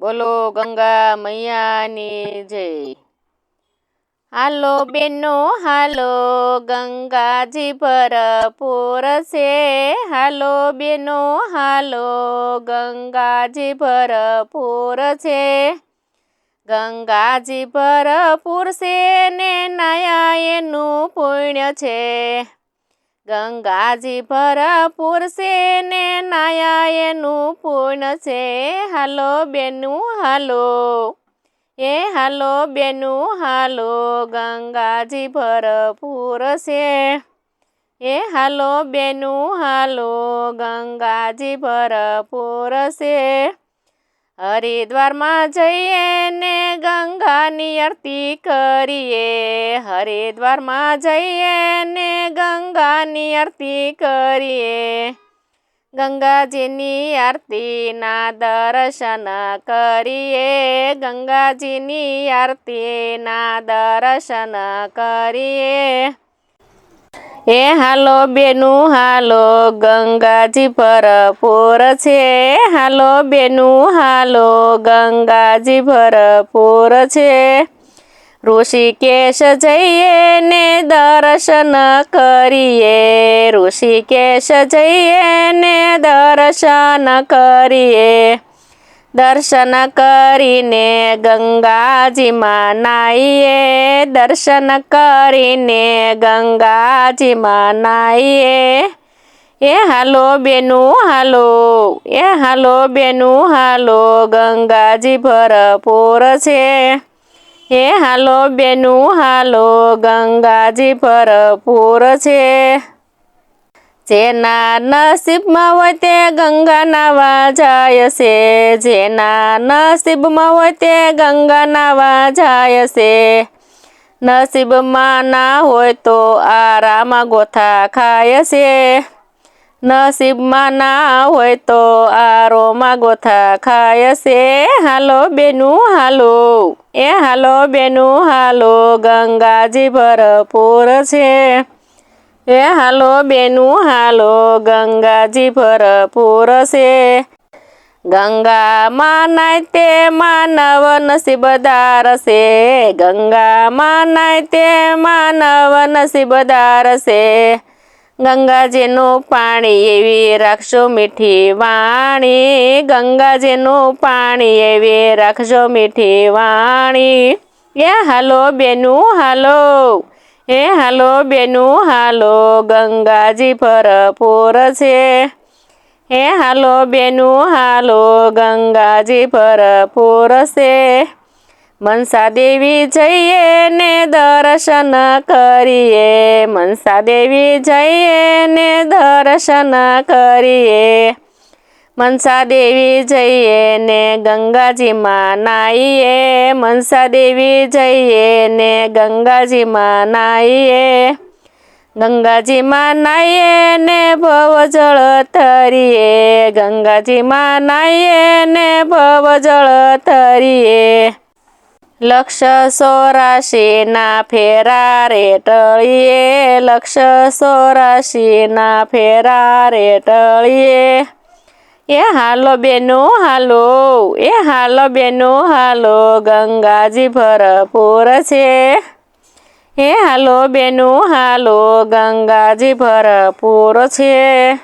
બોલો ગંગા મૈયાની જય। હાલો બેનો હાલો ગંગાજી ભરપૂર છે। હાલો બેનો હાલો ગંગાજી ભરપૂર છે। ગંગાજી ભરપૂર છે ને નાયા એનું પુણ્ય છે। ગંગાજી ભરપૂર છે ને નાયા એનું પુણ્ય છે। હાલો બેનું હાલો હાલો બેનું હાલો ગંગાજી ભરપૂર છે। હાલો બેનું હાલો ગંગાજી ભરપૂર છે। હરિદ્વારમાં જઈએ ને ગંગાની આરતી કરીએ। હરિદ્વારમાં જઈએ ને ગંગાની આરતી કરીએ। ગંગાજીની આરતીના દર્શન કરીએ। ગંગાજીની આરતીના દર્શન કરીએ। હાલો બેનું હાલો ગંગાજી ભરપૂર છે। હાલો બેનું હાલો ગંગાજી ભરપૂર છે। ઋષિકેશ જઈએ ને દર્શન કરીએ। ઋષિકેશ જઈએ ને દર્શન કરીએ। દર્શન કરીને ગંગાજીમાં નાહીએ। દર્શન કરીને ગંગાજીમાં નાહીએ। હાલો બેનું હાલો હાલો બેનું હાલો ગંગાજી ભરપૂર છે। હાલો બેનું હાલો ગંગાજી ભરપૂર છે। જેના નસીબમાં હોય તે ગંગા નાવા જાય છે। જેના નસીબમાં હોય તે ગંગા નાવા જાય છે। નસીબમાં ના હોય તો આરામ ગોથા ખાય છે। નસીબમાં ના હોય તો આરોમાં ગોથા ખાય છે। હાલો બેનું હાલો હાલો બેનું હાલો ગંગાજી ભરપૂર છે। હાલો બેનું હાલો ગંગાજી ભરપૂર છે। ગંગામાં નાય તે માનવ નસીબદાર છે। ગંગામાં નાય તે માનવ નસીબદાર છે। ગંગાજીનું પાણી એવી રાખજો મીઠી વાણી। ગંગાજીનું પાણી એવી રાખજો મીઠી વાણી। હાલો બેનું હાલો હાલો બેનું હાલો ગંગાજી ભરપૂર છે। હાલો બેનું હાલો ગંગાજી ભરપૂર છે। મનસા દેવી જઈએ ને દર્શન કરીએ। મનસા દેવી જઈએ ને દર્શન કરીએ। મનસા દેવી જઈએ ને ગંગાજીમાં નાહીએ। મનસા દેવી જઈએ ને ગંગાજીમાં નાહીએ। ગંગાજીમાં નાહીએ ને ભવજળ તરીએ। ગંગાજીમાં નાહીએ ને ભવજળ તરીએ। લક્ષ 84 ના ફેરા રે ટળીએ। લક્ષ 84 ના ફેરા રે ટળીએ। હાલો બેનું હાલો હાલો બેનું હાલો ગંગાજી ભરપૂર છે। હાલો બેનું હાલો ગંગાજી ભરપૂર છે।